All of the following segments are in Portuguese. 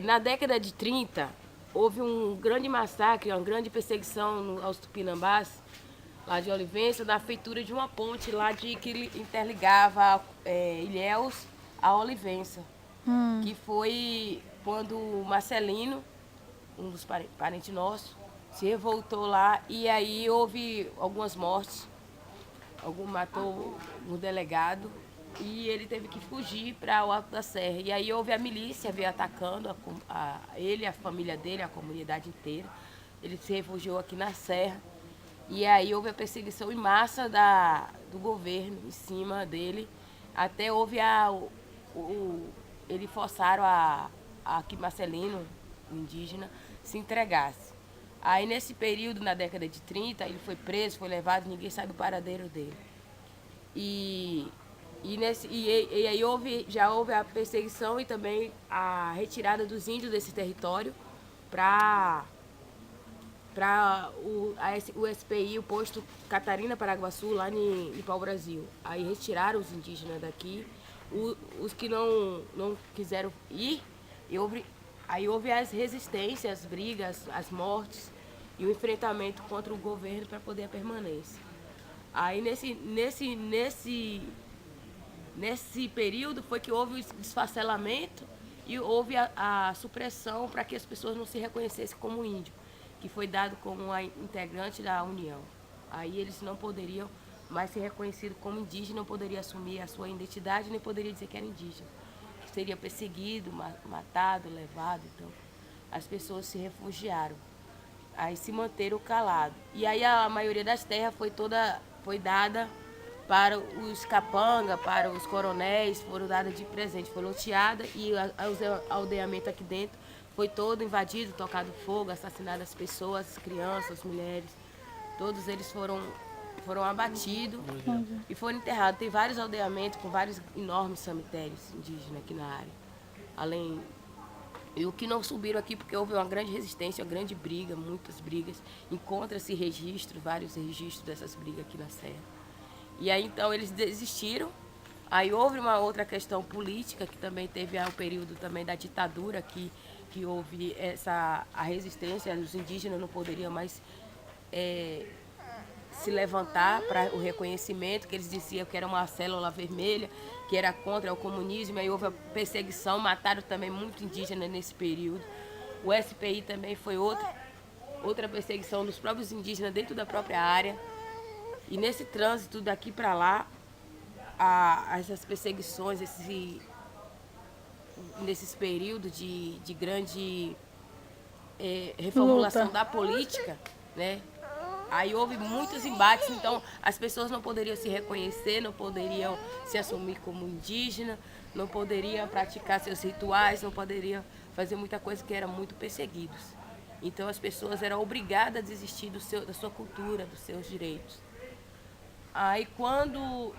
Na década de 30, houve um grande massacre, uma grande perseguição aos tupinambás, lá de Olivença, na feitura de uma ponte lá que interligava Ilhéus a Olivença. Que foi quando o Marcelino, um dos parentes nossos, se revoltou lá e aí houve algumas mortes. Algum matou um delegado e ele teve que fugir para o Alto da Serra. E aí houve a milícia, veio atacando ele, a família dele, a comunidade inteira. Ele se refugiou aqui na Serra. E aí houve a perseguição em massa do governo em cima dele. Até houve eles forçaram a que Marcelino, indígena, se entregasse. Aí nesse período, na década de 30, ele foi preso, foi levado, ninguém sabe o paradeiro dele. E aí já houve a perseguição e também a retirada dos índios desse território para o SPI, o posto Catarina Paraguaçu, lá em Pau-Brasil. Aí retiraram os indígenas daqui. Os que não quiseram ir, aí houve as resistências, as brigas, as mortes e o enfrentamento contra o governo para poder a permanência. Aí nesse período foi que houve o desfacelamento e houve a supressão para que as pessoas não se reconhecessem como índio, que foi dado como integrante da União. Aí eles não poderiam mais ser reconhecidos como indígena, não poderiam assumir a sua identidade, nem poderia dizer que era indígena. Seria perseguido, matado, levado. Então, as pessoas se refugiaram. Aí se manteram calados. E aí a maioria das terras foi dada para os capanga, para os coronéis, foram dadas de presente, foi loteada e o aldeamento aqui dentro foi todo invadido, tocado fogo, assassinado as pessoas, as crianças, as mulheres. Todos eles foram abatidos e foram enterrados. Tem vários aldeamentos com vários enormes cemitérios indígenas aqui na área. Além e o que não subiram aqui porque houve uma grande resistência, uma grande briga, muitas brigas. Encontra-se registros, vários registros dessas brigas aqui na Serra. E aí então eles desistiram. Aí houve uma outra questão política que também teve o período também da ditadura que houve a resistência, os indígenas não poderiam mais se levantar para o reconhecimento, que eles diziam que era uma célula vermelha, que era contra o comunismo, aí houve a perseguição, mataram também muito indígena nesse período. O SPI também foi outra perseguição dos próprios indígenas dentro da própria área. E nesse trânsito daqui para lá, essas perseguições, nesses períodos de grande reformulação da política, né? Aí houve muitos embates, então as pessoas não poderiam se reconhecer, não poderiam se assumir como indígena, não poderiam praticar seus rituais, não poderiam fazer muita coisa que eram muito perseguidos. Então as pessoas eram obrigadas a desistir da sua cultura, dos seus direitos. Aí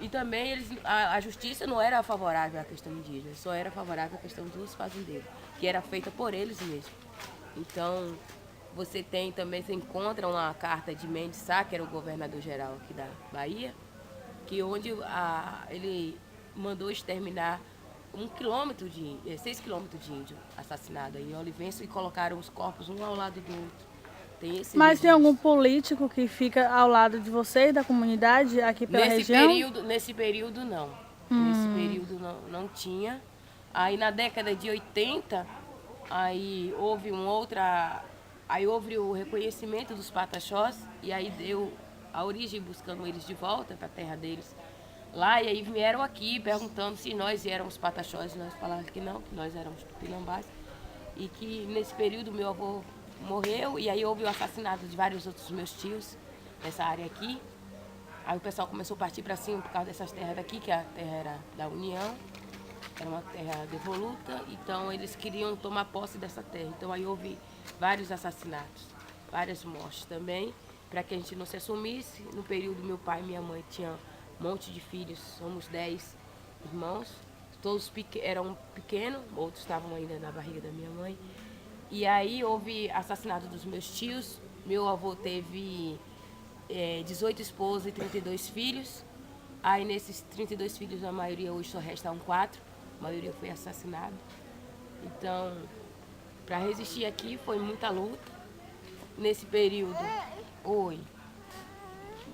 e também a justiça não era favorável à questão indígena, só era favorável à questão dos fazendeiros, que era feita por eles mesmos. Então você encontra uma carta de Mendes Sá, que era o governador-geral aqui da Bahia, que onde ele mandou exterminar 6 quilômetros de índio assassinado em Olivença e colocaram os corpos um ao lado do outro. Mas tem algum político que fica ao lado de vocês, da comunidade, aqui pela região? Nesse período, não. Nesse período não tinha. Aí na década de 80, aí houve o reconhecimento dos pataxós e aí deu a origem buscando eles de volta para a terra deles lá. E aí vieram aqui perguntando se nós éramos pataxós e nós falávamos que não, que nós éramos tupinambás. E que nesse período meu avô morreu e aí houve o assassinato de vários outros meus tios nessa área aqui. Aí o pessoal começou a partir para cima por causa dessas terras daqui, que a terra era da União, era uma terra devoluta, então eles queriam tomar posse dessa terra. Então aí houve vários assassinatos, várias mortes também, para que a gente não se assumisse. No período meu pai e minha mãe tinham um monte de filhos, somos 10 irmãos, todos eram pequenos, outros estavam ainda na barriga da minha mãe. E aí houve assassinato dos meus tios. Meu avô teve 18 esposas e 32 filhos. Aí nesses 32 filhos, a maioria hoje só restam 4. A maioria foi assassinada. Então, Para resistir aqui foi muita luta. Nesse período,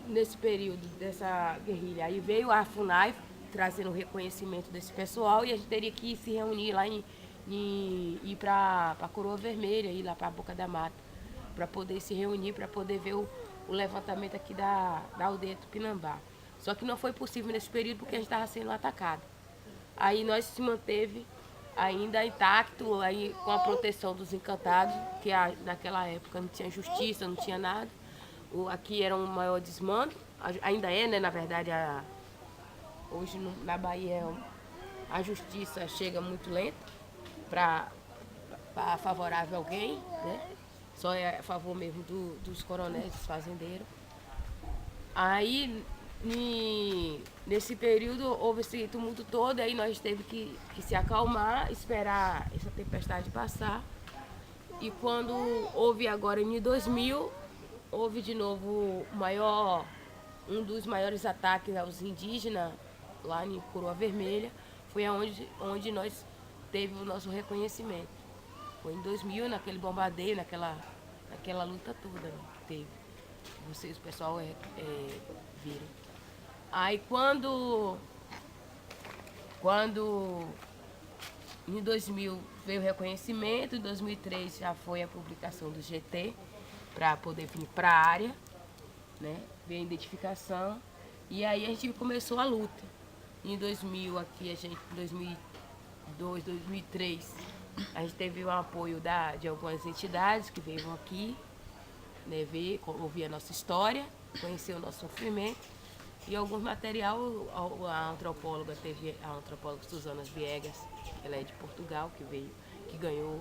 nesse período dessa guerrilha, aí veio a FUNAI trazendo o reconhecimento desse pessoal e a gente teria que se reunir lá ir para a Coroa Vermelha, ir lá para a Boca da Mata, para poder se reunir, para poder ver o levantamento aqui da aldeia Tupinambá. Só que não foi possível nesse período porque a gente estava sendo atacado. Aí nós se manteve ainda intacto, aí com a proteção dos encantados, que naquela época não tinha justiça, não tinha nada. Aqui era um maior desmando, ainda é, né, na verdade, hoje na Bahia a justiça chega muito lenta para favorável a alguém, né? Só é a favor mesmo dos coronéis, dos fazendeiros. Aí, nesse período, houve esse tumulto todo, aí nós teve que se acalmar, esperar essa tempestade passar. E quando houve agora em 2000, houve de novo um dos maiores ataques aos indígenas, lá em Coroa Vermelha, foi onde nós teve o nosso reconhecimento. Foi em 2000, naquele bombardeio, naquela luta toda, né, que teve. Vocês, o pessoal, viram. Aí quando em 2000 veio o reconhecimento, em 2003 já foi a publicação do GT para poder vir para a área, né? Veio a identificação e aí a gente começou a luta. Em 2000 aqui, 2002, 2003, a gente teve o apoio de algumas entidades que veio aqui, né, ouvir a nossa história, conhecer o nosso sofrimento e alguns material. A antropóloga Suzana Viegas, ela é de Portugal, que ganhou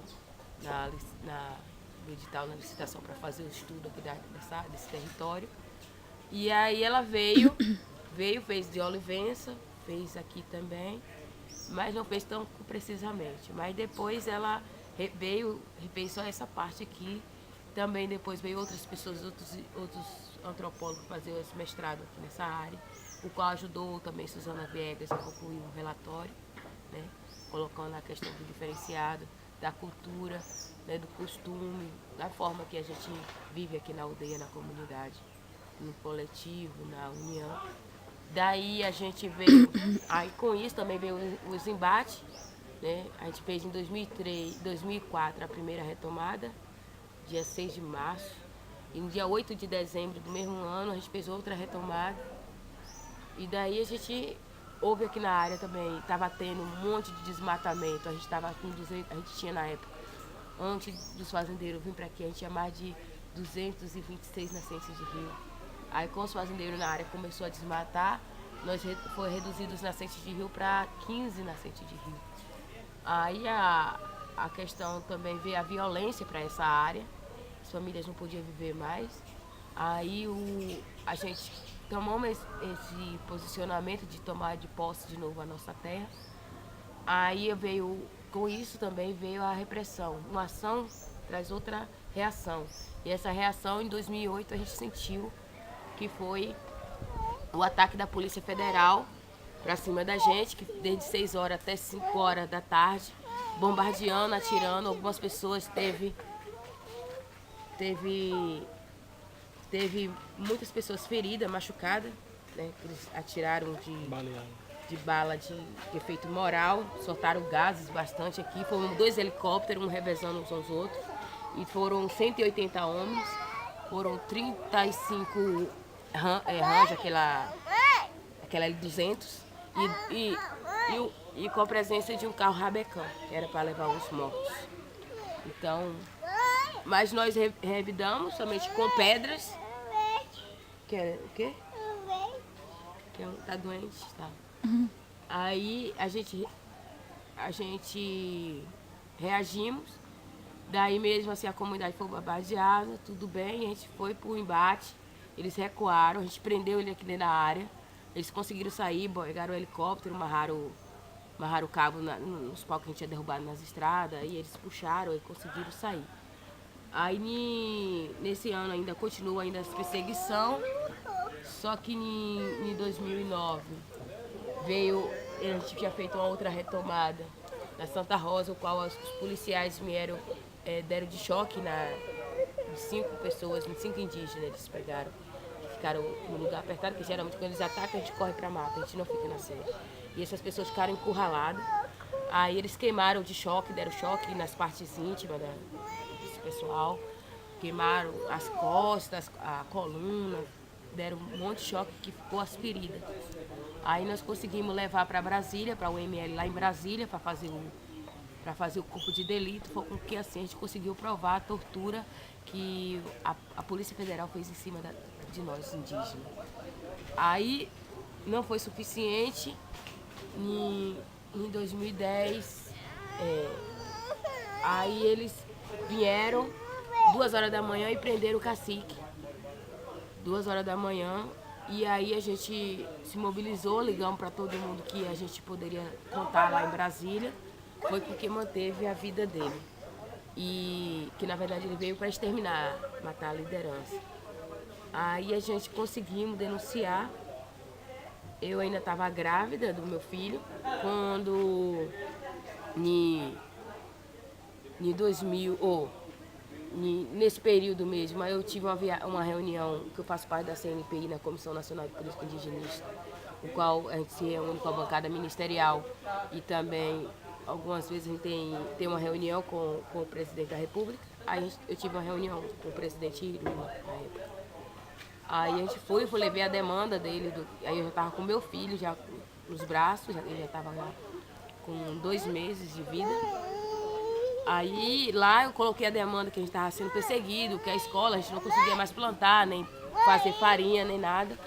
no edital, na licitação para fazer o estudo aqui desse território. E aí ela fez de Olivença, fez aqui também, mas não fez tão precisamente. Mas depois ela fez só essa parte aqui. Também depois veio outras pessoas, outros antropólogos fazer esse mestrado aqui nessa área, o qual ajudou também Suzana Viegas a concluir um relatório, né, colocando a questão do diferenciado, da cultura, né, do costume, da forma que a gente vive aqui na aldeia, na comunidade, no coletivo, na união. Daí a gente veio, aí com isso também veio os embates, né, a gente fez em 2004 a primeira retomada, dia 6 de março, e no dia 8 de dezembro do mesmo ano a gente fez outra retomada. E daí houve aqui na área também, estava tendo um monte de desmatamento, a gente tinha na época, antes dos fazendeiros vir para aqui, a gente tinha mais de 226 nascentes de rio. Aí com os fazendeiros na área começou a desmatar, foi reduzido os nascentes de rio para 15 nascentes de rio. Aí a questão também veio a violência para essa área, as famílias não podiam viver mais. Aí a gente tomou esse posicionamento de tomar de posse de novo a nossa terra. Aí com isso também veio a repressão. Uma ação traz outra reação. E essa reação em 2008 a gente sentiu que foi o ataque da Polícia Federal para cima da gente, que desde 6 horas até 5 horas da tarde, bombardeando, atirando. Algumas pessoas teve muitas pessoas feridas, machucadas, né? Eles atiraram de bala de efeito moral, soltaram gases bastante aqui. Foram 2 helicópteros, um revezando uns aos outros. E foram 180 homens, foram 35 Ranger, aquela L200, e com a presença de um carro rabecão, que era para levar os mortos. Então, mas nós revidamos somente com pedras. Que é o quê? Tá doente, tá. Aí a gente reagimos, daí mesmo assim a comunidade foi bombardeada, tudo bem, a gente foi pro embate, eles recuaram, a gente prendeu ele aqui dentro da área, eles conseguiram sair, pegaram o helicóptero, amarraram o cabo nos paus que a gente tinha derrubado nas estradas, e eles puxaram e conseguiram sair. Aí nesse ano ainda continua ainda essa perseguição, só que em 2009 a gente tinha feito uma outra retomada na Santa Rosa, o qual os policiais vieram deram de choque em 5 pessoas, em 5 indígenas eles pegaram. Ficaram no lugar apertado, porque geralmente quando eles atacam a gente corre pra mata, a gente não fica na selva. E essas pessoas ficaram encurraladas. Aí eles queimaram de choque, deram choque nas partes íntimas desse pessoal. Queimaram as costas, a coluna, deram um monte de choque que ficou as feridas. Aí nós conseguimos levar para Brasília, para o ML lá em Brasília, para fazer o corpo de delito, foi com que assim a gente conseguiu provar a tortura que a Polícia Federal fez em cima de nós indígenas. Aí não foi suficiente, em 2010, aí eles vieram 2 horas da manhã e prenderam o cacique. 2 horas da manhã, e aí a gente se mobilizou, ligamos para todo mundo que a gente poderia contar lá em Brasília, foi porque manteve a vida dele. E que na verdade ele veio para exterminar, matar a liderança. Aí a gente conseguimos denunciar. Eu ainda estava grávida do meu filho, quando em 2000, nesse período mesmo, eu tive uma reunião que eu faço parte da CNPI, na Comissão Nacional de Política Indigenista, o qual a gente se reúne com a bancada ministerial e também algumas vezes a gente tem uma reunião com o presidente da República. Aí eu tive uma reunião com o presidente Lula na época. Aí a gente foi, eu levei a demanda dele, aí eu já estava com meu filho já nos braços, ele já estava lá com 2 meses de vida. Aí lá eu coloquei a demanda que a gente estava sendo perseguido, que a escola a gente não conseguia mais plantar, nem fazer farinha, nem nada.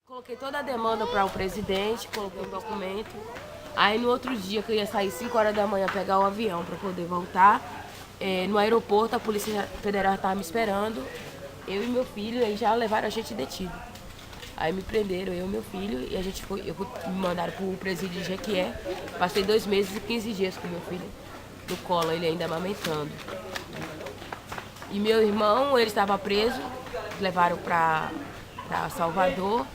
Coloquei toda a demanda para o presidente, coloquei um documento. Aí no outro dia que eu ia sair 5 horas da manhã pegar o avião para poder voltar, no aeroporto a Polícia Federal estava me esperando, eu e meu filho, e já levaram a gente detido. Aí me prenderam, eu e meu filho, e me mandaram para o presídio de Jequié. Passei 2 meses e 15 dias com meu filho no colo, ele ainda amamentando. E meu irmão, ele estava preso, levaram para Salvador.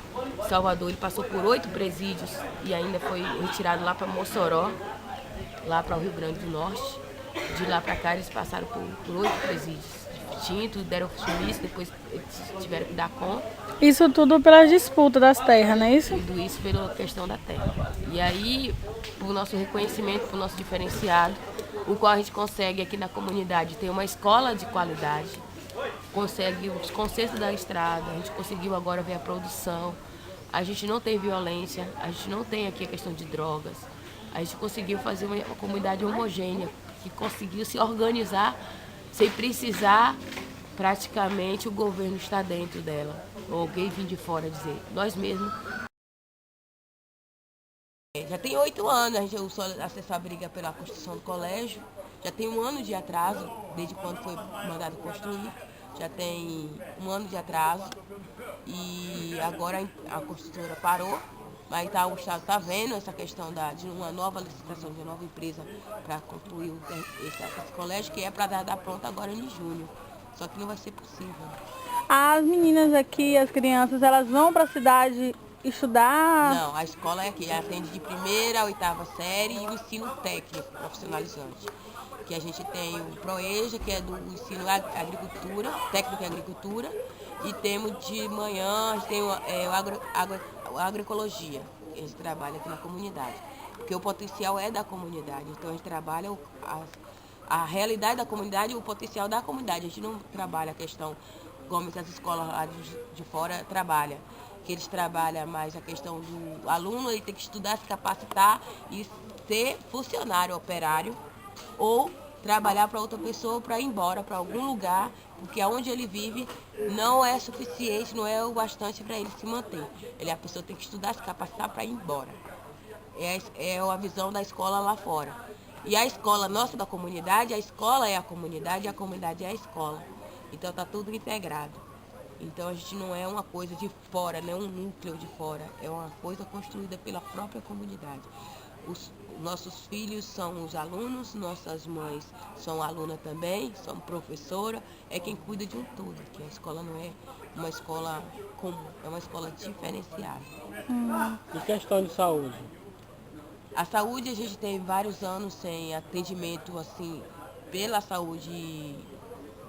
Salvador ele passou por 8 presídios e ainda foi retirado lá para Mossoró, lá para o Rio Grande do Norte. De lá para cá eles passaram por 8 presídios distintos, deram sumiço, depois eles tiveram que dar conta. Isso tudo pela disputa das terras, não é isso? Tudo isso pela questão da terra. E aí, por nosso reconhecimento, por nosso diferenciado, o qual a gente consegue aqui na comunidade ter uma escola de qualidade, consegue os consertos da estrada, a gente conseguiu agora ver a produção, a gente não tem violência, a gente não tem aqui a questão de drogas, a gente conseguiu fazer uma comunidade homogênea, que conseguiu se organizar sem precisar, praticamente, o governo estar dentro dela, ou alguém vir de fora dizer, nós mesmos. Já tem 8 anos, eu sou acessar a briga pela construção do colégio, já tem 1 ano de atraso, desde quando foi mandado construir. Já tem 1 ano de atraso e agora a construtora parou, mas o Estado está vendo essa questão de uma nova licitação, de uma nova empresa para concluir esse colégio, que é para dar pronta agora em junho, só que não vai ser possível. As meninas aqui, as crianças, elas vão para a cidade estudar? Não, a escola é aqui, atende de 1ª a 8ª série e o ensino técnico profissionalizante. Que a gente tem o PROEJA, que é do ensino agricultura, técnico em agricultura, e temos de manhã, a gente tem a agroecologia, que a gente trabalha aqui na comunidade, porque o potencial é da comunidade, então a gente trabalha a realidade da comunidade e o potencial da comunidade, a gente não trabalha a questão como as escolas lá de fora trabalham, que eles trabalham mais a questão do aluno, ele tem que estudar, se capacitar e ser funcionário, operário, ou trabalhar para outra pessoa para ir embora para algum lugar, porque aonde ele vive não é suficiente, não é o bastante para ele se manter. A pessoa tem que estudar, se capacitar para ir embora. É a visão da escola lá fora. E a escola nossa da comunidade, a escola é a comunidade e a comunidade é a escola. Então está tudo integrado. Então a gente não é uma coisa de fora, não é um núcleo de fora, é uma coisa construída pela própria comunidade. Os nossos filhos são os alunos, nossas mães são alunas também, são professora, é quem cuida de um todo, que a escola não é uma escola comum, é uma escola diferenciada. E questão de saúde? A saúde, a gente tem vários anos sem atendimento assim pela saúde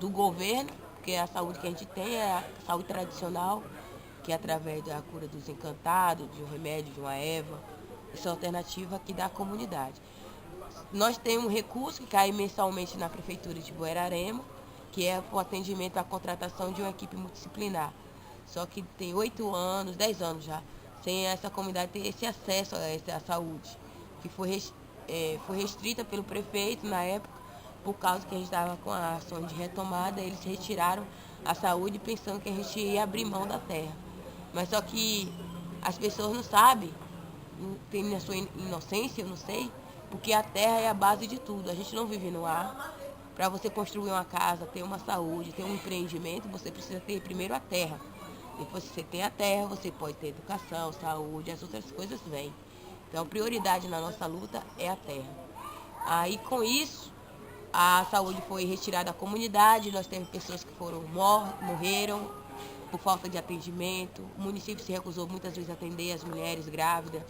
do governo, porque a saúde que a gente tem é a saúde tradicional, que é através da cura dos encantados, de um remédio, de uma erva. Essa é a alternativa aqui da comunidade. Nós temos um recurso que cai mensalmente na Prefeitura de Buerarema, que é o atendimento à contratação de uma equipe multidisciplinar. Só que tem 8 anos, 10 anos já, sem essa comunidade ter esse acesso a essa saúde, que foi restrita pelo prefeito na época, por causa que a gente estava com a ação de retomada, eles retiraram a saúde pensando que a gente ia abrir mão da terra. Mas só que as pessoas não sabem, tem na sua inocência, eu não sei, porque a terra é a base de tudo. A gente não vive no ar. Para você construir uma casa, ter uma saúde, ter um empreendimento, você precisa ter primeiro a terra. Depois que você tem a terra, você pode ter educação, saúde, as outras coisas vêm. Então, a prioridade na nossa luta é a terra. Aí, com isso, a saúde foi retirada da comunidade, nós temos pessoas que morreram por falta de atendimento. O município se recusou muitas vezes a atender as mulheres grávidas,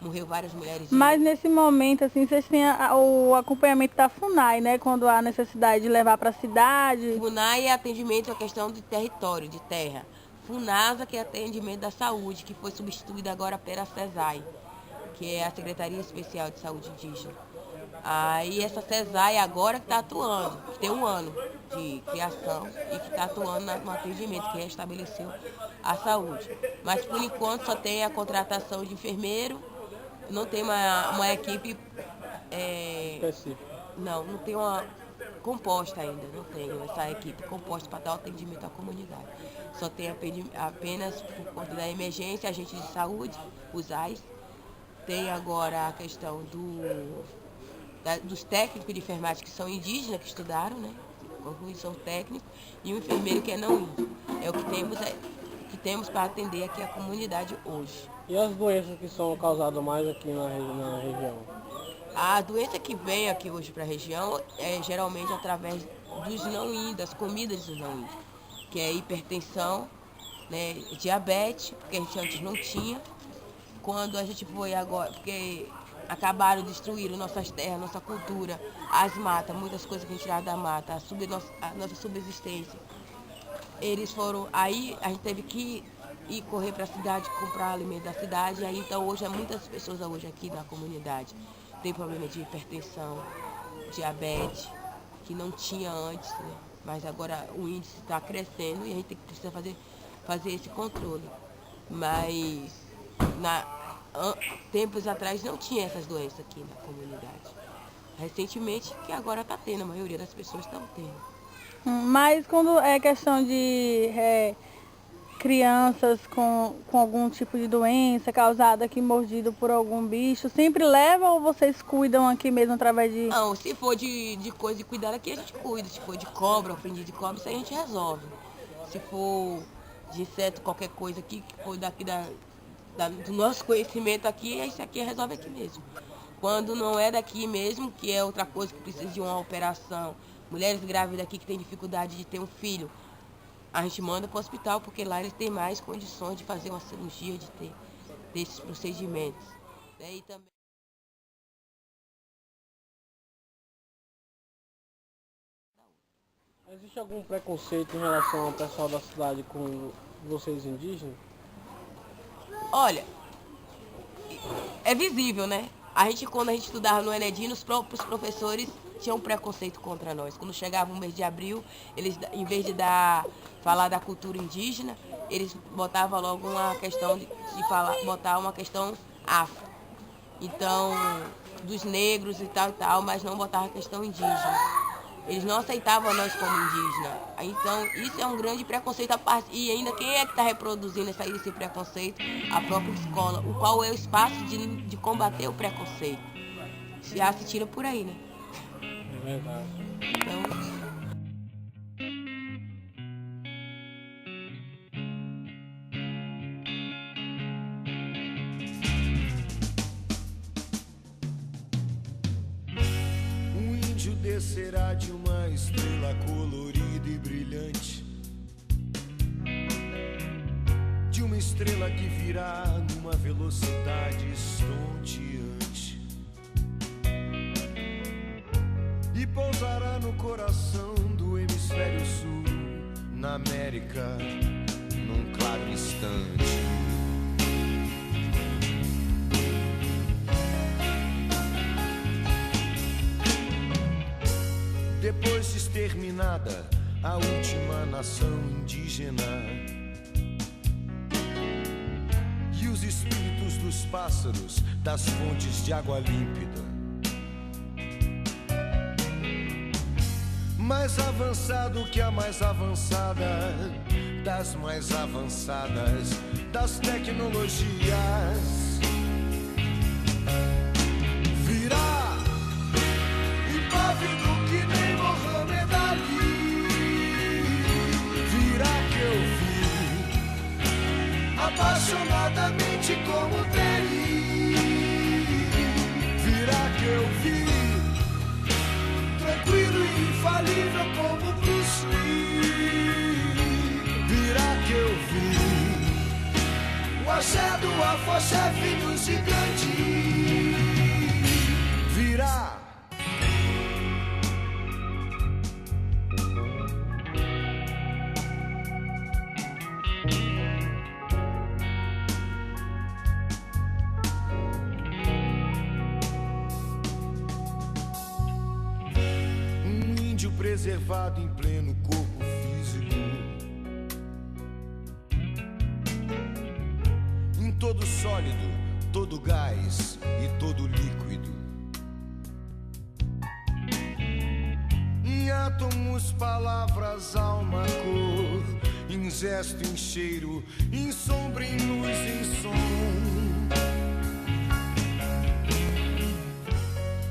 morreu várias mulheres. Mas nesse momento, assim, vocês têm o acompanhamento da FUNAI, né? Quando há necessidade de levar para a cidade. FUNAI é atendimento à questão de território, de terra. FUNASA, que é atendimento da saúde, que foi substituída agora pela SESAI, que é a Secretaria Especial de Saúde Indígena. Aí essa SESAI agora que está atuando, que tem 1 ano de criação e que está atuando no atendimento, que restabeleceu a saúde. Mas por enquanto só tem a contratação de enfermeiro, não tem uma equipe Específica. não tem uma composta ainda, não tem essa equipe composta para dar o atendimento à comunidade. Só tem apenas por conta da emergência, agentes de saúde, os AIS. Tem agora a questão dos técnicos de enfermagem que são indígenas, que estudaram, né? Concluição técnica, e um enfermeiro que é não índio. É o que temos para atender aqui a comunidade hoje. E as doenças que são causadas mais aqui na região? A doença que vem aqui hoje para a região é geralmente através dos não índios, das comidas dos não índios, que é hipertensão, né, diabetes, porque a gente antes não tinha. Quando a gente foi agora, porque acabaram de destruir nossas terras, nossa cultura, as matas, muitas coisas que a gente tirava da mata, a nossa subsistência. Eles foram, aí a gente teve que ir correr para a cidade, comprar alimento da cidade, aí então hoje muitas pessoas hoje aqui na comunidade tem problema de hipertensão, diabetes, que não tinha antes, né? Mas agora o índice está crescendo e a gente precisa fazer esse controle. Mas tempos atrás não tinha essas doenças aqui na comunidade. Recentemente, que agora está tendo, a maioria das pessoas estão tendo. Mas quando é questão de crianças com algum tipo de doença causada aqui mordido por algum bicho, sempre leva ou vocês cuidam aqui mesmo através de... Não, se for de coisa de cuidar aqui, a gente cuida. Se for de cobra, ofendido de cobra, isso a gente resolve. Se for de inseto, qualquer coisa aqui, que for daqui do nosso conhecimento aqui, isso aqui resolve aqui mesmo. Quando não é daqui mesmo, que é outra coisa que precisa de uma operação, mulheres grávidas aqui que têm dificuldade de ter um filho, a gente manda para o hospital, porque lá eles têm mais condições de fazer uma cirurgia, de ter esses procedimentos. E também... Existe algum preconceito em relação ao pessoal da cidade com vocês indígenas? Olha, é visível, né? Quando a gente estudava no Enedim, os próprios professores tinham preconceito contra nós. Quando chegava o mês de abril, eles, em vez de falar da cultura indígena, eles botavam logo uma questão botar uma questão afro. Então, dos negros e tal, mas não botavam a questão indígena. Eles não aceitavam nós como indígena. Então, isso é um grande preconceito à parte. E ainda quem é que está reproduzindo esse preconceito? A própria escola. O qual é o espaço de combater o preconceito. Já se tira por aí, né? É verdade. Então... descerá de uma estrela colorida e brilhante, de uma estrela que virá numa velocidade estonteante e pousará no coração do hemisfério sul, na América, num claro instante. Depois de exterminada a última nação indígena e os espíritos dos pássaros das fontes de água límpida, mais avançado que a mais avançada das mais avançadas das tecnologias, virá impávido que nem Mohamed Ali, virá que eu vi apaixonadamente como Terry, virá que eu vi tranquilo e infalível como Bruce Lee, virá que eu vi o axé do afoxefe do gigante, virá. Preservado em pleno corpo físico, em todo sólido, todo gás e todo líquido, em átomos, palavras, alma, cor, em gesto, em cheiro, em sombra, em luz, em som,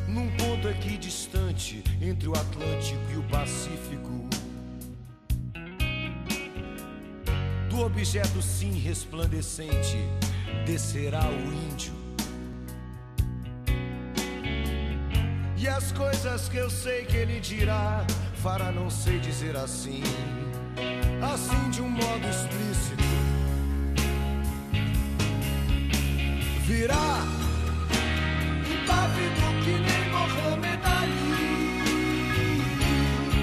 num ponto aqui distante entre o Atlântico e o Pacífico, do objeto sim resplandecente descerá o índio, e as coisas que eu sei que ele dirá fará não sei dizer assim, assim de um modo explícito, virá impávido que nem Mohamed Ali,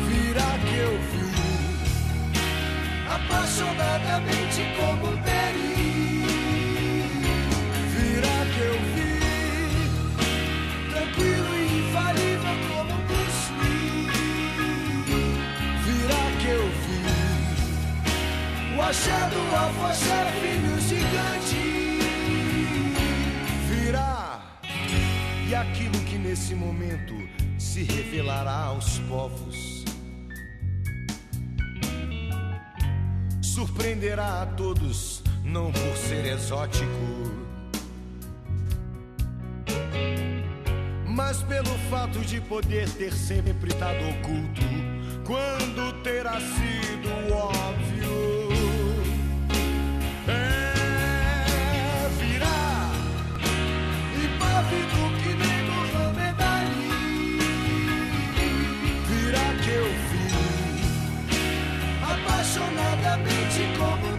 virá que eu vi apaixonadamente como Terry, virá que eu vi tranquilo e infalível como Bruce Lee, virá que eu vi o axé do afoxefe no gigante, virá. E aquilo que nesse momento se revelará aos povos surpreenderá a todos, não por ser exótico, mas pelo fato de poder ter sempre estado oculto, quando terá sido óbvio. Virá impávido que nem Mohamed Ali, virá que eu vi apaixonadamente como